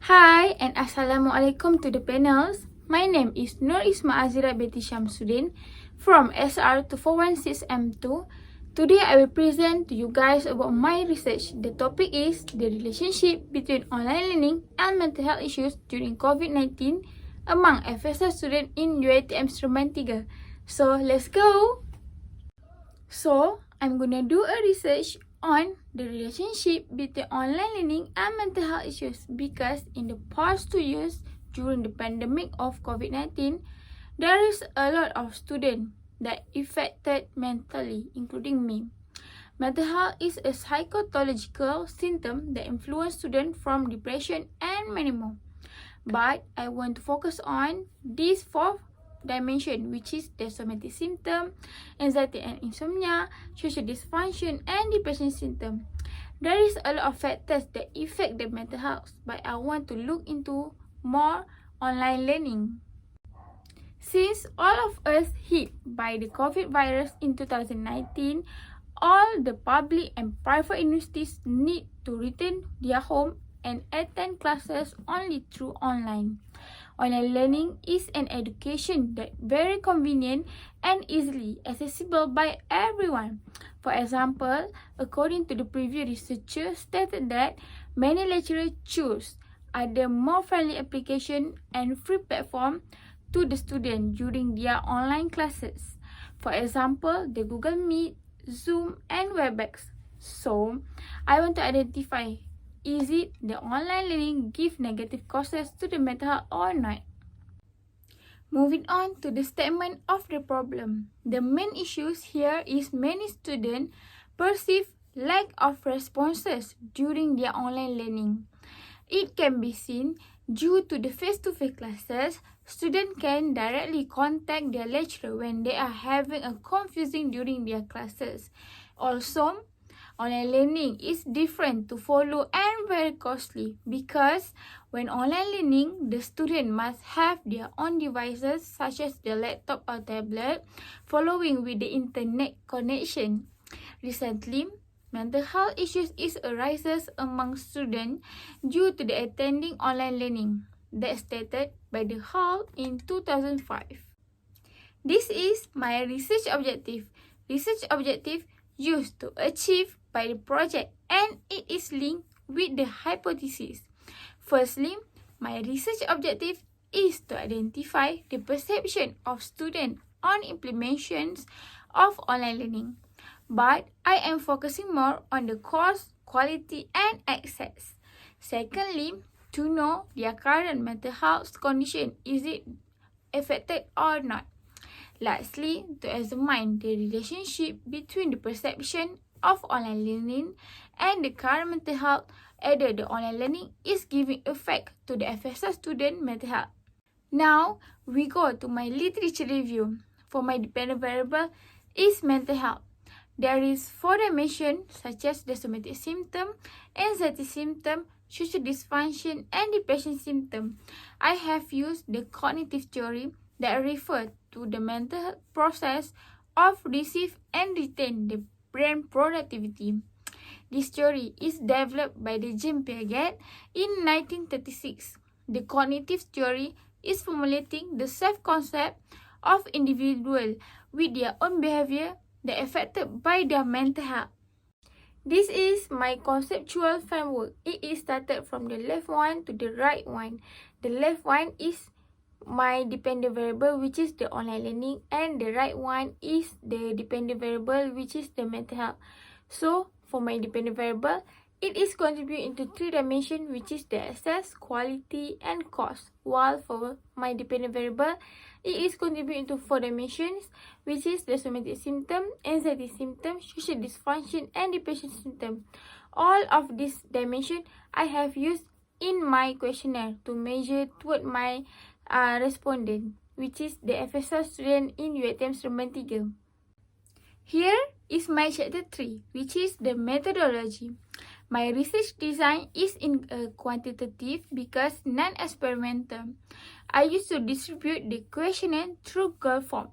Hi and Assalamualaikum to the panels. My name is Isma Azira from SR2416M2. Today I will present to you guys about my research. The topic is the relationship between online learning and mental health issues during COVID-19 among FSR students in UiTM SEREMBAN 3. So let's go! So I'm gonna do a research on the relationship between online learning and mental health issues because in the past 2 years during the pandemic of COVID-19, there is a lot of students that affected mentally, including me. Mental health is a psychological symptom that influences students from depression and many more. But I want to focus on these 4 dimension, which is the somatic symptom, anxiety and insomnia, social dysfunction, and depression symptom. There is a lot of factors that affect the mental health, but I want to look into more online learning. Since all of us hit by the COVID virus in 2019, all the public and private universities need to return their home and attend classes only through online. Online learning is an education that very convenient and easily accessible by everyone. For example, according to the previous researcher stated that many lecturers choose other more friendly application and free platform to the student during their online classes. For example, the Google Meet, Zoom, and Webex. So, I want to identify, is it the online learning give negative causes to the mental health or not? Moving on to the statement of the problem. The main issues here is many students perceive lack of responses during their online learning. It can be seen due to the face-to-face classes, students can directly contact their lecturer when they are having a confusing during their classes. Also, online learning is different to follow and very costly because when online learning, the student must have their own devices such as the laptop or tablet following with the internet connection. Recently, mental health issues arises among students due to the attending online learning that stated by the Hall in 2005. This is my research objective. Research objective used to achieve by the project and it is linked with the hypothesis. Firstly, my research objective is to identify the perception of students on implementations of online learning. But I am focusing more on the cost, quality, and access. Secondly, to know their current mental health condition, is it affected or not. Lastly, to examine the relationship between the perception of online learning and the current mental health, either the online learning is giving effect to the FSR student mental health. Now, we go to my literature review. For my dependent variable is mental health. There is 4 dimensions such as the somatic symptom, anxiety symptom, social dysfunction, and depression symptom. I have used the cognitive theory that refers to the mental process of receive and retain the brain productivity. This theory is developed by the Jean Piaget in 1936. The cognitive theory is formulating the self-concept of individuals with their own behavior that affected by their mental health. This is my conceptual framework. It is started from the left one to the right one. The left one is my dependent variable, which is the online learning, and the right one is the dependent variable, which is the mental health. So, for my dependent variable, it is contributing into 3 dimensions, which is the access, quality, and cost. While for my dependent variable, it is contributing to 4 dimensions, which is the somatic symptom, anxiety symptom, social dysfunction, and depression symptom. All of these dimensions I have used in my questionnaire to measure toward my respondent, which is the FSR student in UiTM SEREMBAN 3. Here is my chapter 3, which is the methodology. My research design is in quantitative because non-experimental. I used to distribute the questionnaire through Google Form.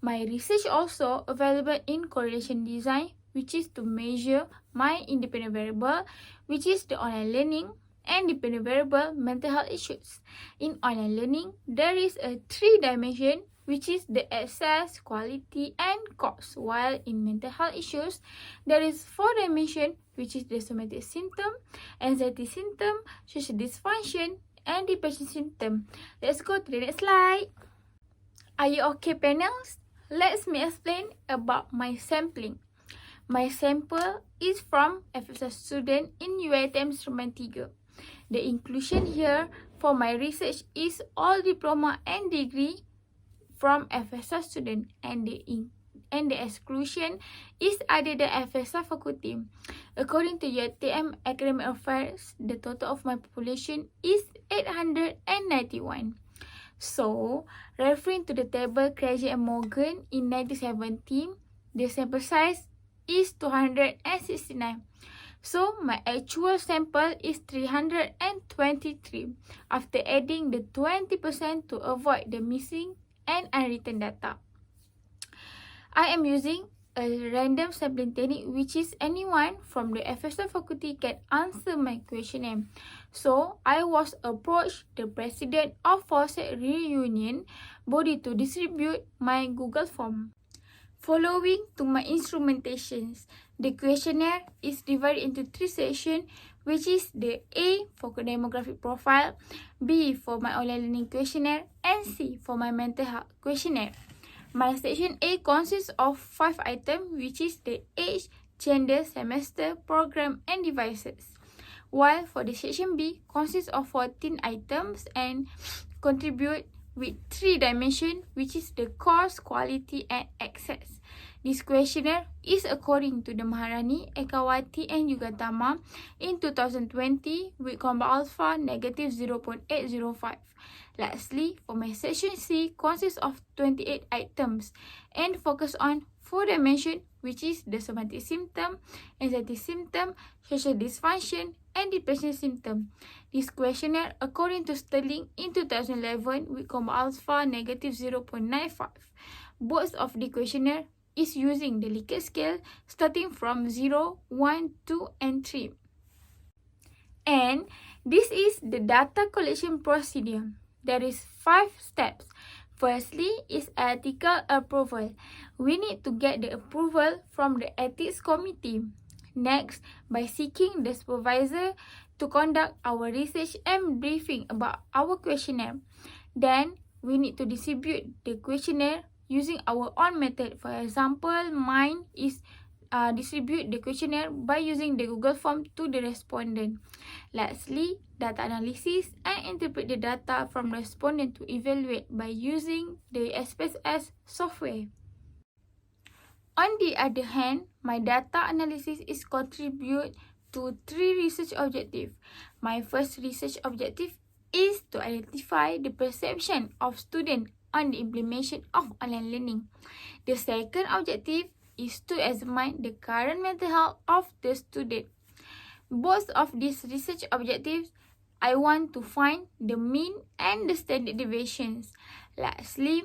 My research also available in correlation design, which is to measure my independent variable, which is the online learning, and dependent variable mental health issues. In online learning, there is a 3-dimension, which is the access, quality, and cost, while in mental health issues, there is 4-dimension, which is the somatic symptom, anxiety symptom, social dysfunction, and depression symptom. Let's go to the next slide. Are you okay, panels? Let me explain about my sampling. My sample is from FSR student in UiTM SEREMBAN 3. The inclusion here for my research is all diploma and degree from FSR student, and the exclusion is other than FSR faculty. According to UiTM Academic Affairs, the total of my population is 891. So, referring to the table Krejci and Morgan in 1917, the sample size is 269. So, my actual sample is 323 after adding the 20% to avoid the missing and unwritten data. I am using a random sampling technique, which is anyone from the FSR faculty can answer my questionnaire. So, I was approached the president of Fawcett Reunion body to distribute my Google form. Following to my instrumentations, the questionnaire is divided into 3 sections, which is the A for demographic profile, B for my online learning questionnaire, and C for my mental health questionnaire. My section A consists of 5 items, which is the age, gender, semester, program, and devices. While for the section B consists of 14 items and contribute with 3 dimensions, which is the cost, quality, and access. This questionnaire is according to the Maharani, Ekawati, and Yugatama in 2020 with combo alpha negative 0.805. Lastly, for my section C consists of 28 items and focus on 4 dimensions, which is the somatic symptom, anxiety symptom, social dysfunction, and depression symptom. This questionnaire, according to Sterling in 2011 with combo alpha negative 0.95. Both of the questionnaire is using the Likert scale starting from 0, 1, 2, and 3. And this is the data collection procedure. There is 5 steps. Firstly is ethical approval. We need to get the approval from the ethics committee. Next, by seeking the supervisor to conduct our research and briefing about our questionnaire. Then, we need to distribute the questionnaire using our own method. For example, mine is distribute the questionnaire by using the Google form to the respondent. Lastly, data analysis and interpret the data from the respondent to evaluate by using the SPSS software. On the other hand, my data analysis is contribute to 3 research objectives. My first research objective is to identify the perception of students on the implementation of online learning. The second objective is to examine the current mental health of the student. Both of these research objectives, I want to find the mean and the standard deviations. Lastly,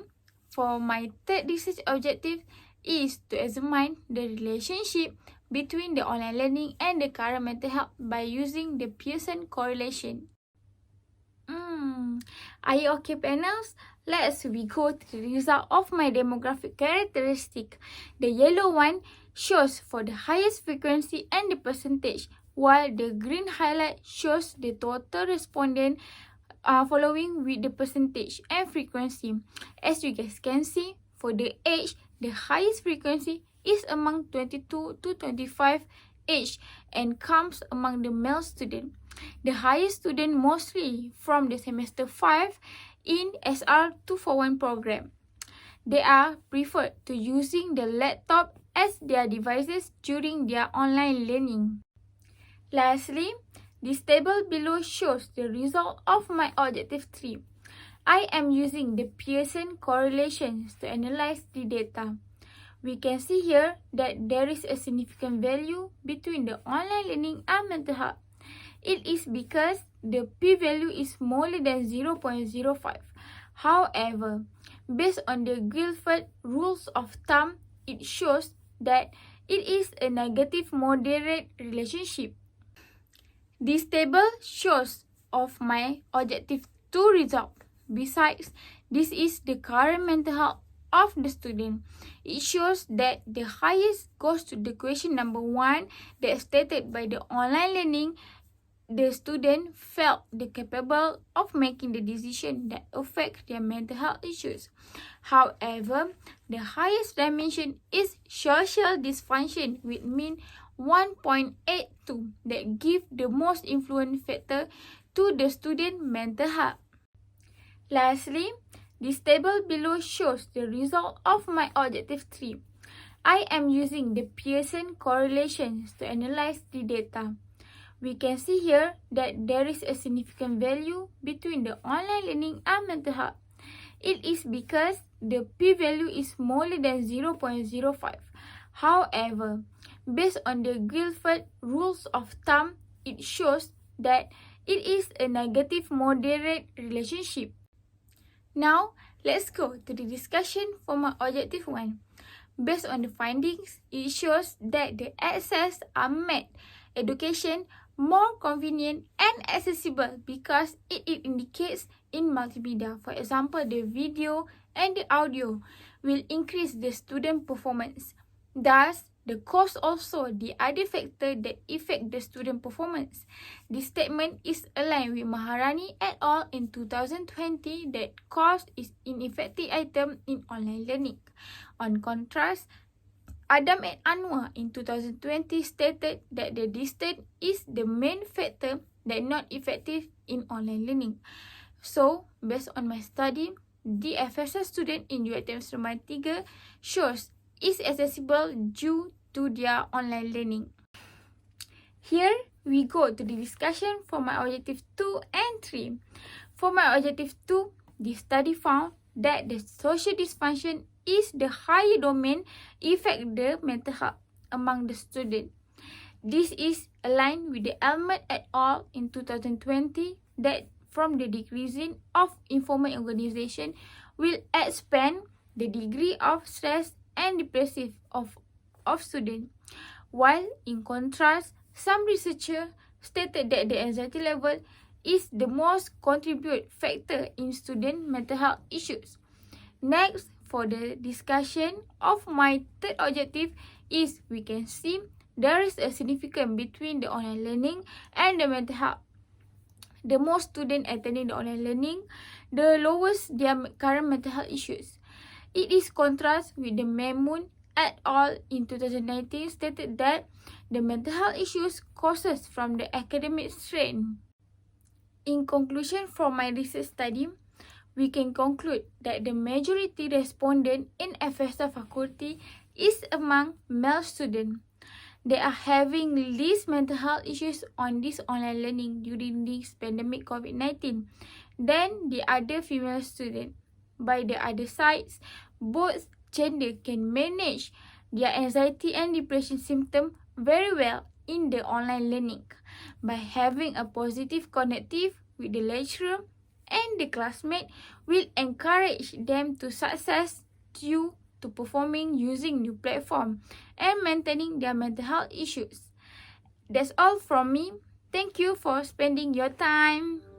for my third research objective is to examine the relationship between the online learning and the current mental health by using the Pearson correlation. Are you okay, panels? Let's go to the result of my demographic characteristic. The yellow one shows for the highest frequency and the percentage, while the green highlight shows the total respondent following with the percentage and frequency. As you guys can see, for the age, the highest frequency is among 22 to 25 age and comes among the male student. The highest student mostly from the semester 5 in SR241 program. They are preferred to using the laptop as their devices during their online learning. Lastly, this table below shows the result of my objective 3. I am using the Pearson correlations to analyze the data. We can see here that there is a significant value between the online learning and mental health. It is because the p-value is smaller than 0.05. However, based on the Guilford rules of thumb, it shows that it is a negative moderate relationship. This table shows of my Objective 2 result. Besides, this is the current mental health of the student. It shows that the highest goes to the question number 1 that stated by the online learning. The student felt the capable of making the decision that affect their mental health issues. However, the highest dimension is social dysfunction with mean 1.82 that give the most influence factor to the student mental health. Lastly, this table below shows the result of my Objective 3. I am using the Pearson correlations to analyze the data. We can see here that there is a significant value between the online learning and mental health. It is because the p-value is smaller than 0.05. However, based on the Guilford rules of thumb, it shows that it is a negative moderate relationship. Now, let's go to the discussion for my Objective 1. Based on the findings, it shows that the access are made education more convenient and accessible because it indicates in multimedia. For example, the video and the audio will increase the student performance. Thus, the cost also the other factor that affect the student performance. This statement is aligned with Maharani et al. In 2020 that cost is ineffective item in online learning. On contrast, Adam and Anwar in 2020 stated that the distance is the main factor that not effective in online learning. So, based on my study, the FSS student in UiTM SEREMBAN 3 shows is accessible due to their online learning. Here, we go to the discussion for my Objective 2 and 3. For my Objective 2, the study found that the social dysfunction is the higher domain affect the mental health among the student. This is aligned with the Elmet et al. In 2020 that from the decreasing of informal organization will expand the degree of stress and depressive of students. While in contrast, some researchers stated that the anxiety level is the most contribute factor in student mental health issues. Next, for the discussion of my third objective is we can see there is a significance between the online learning and the mental health. The more students attending the online learning, the lowest their current mental health issues. It is contrast with the Memun et al. In 2019 stated that the mental health issues causes from the academic strain. In conclusion from my research study, we can conclude that the majority respondent in FSR faculty is among male students. They are having least mental health issues on this online learning during this pandemic COVID-19 than the other female students. By the other sides, both gender can manage their anxiety and depression symptoms very well in the online learning by having a positive connective with the lecturer, and the classmate will encourage them to success due to performing using new platform and maintaining their mental health issues. That's all from me. Thank you for spending your time.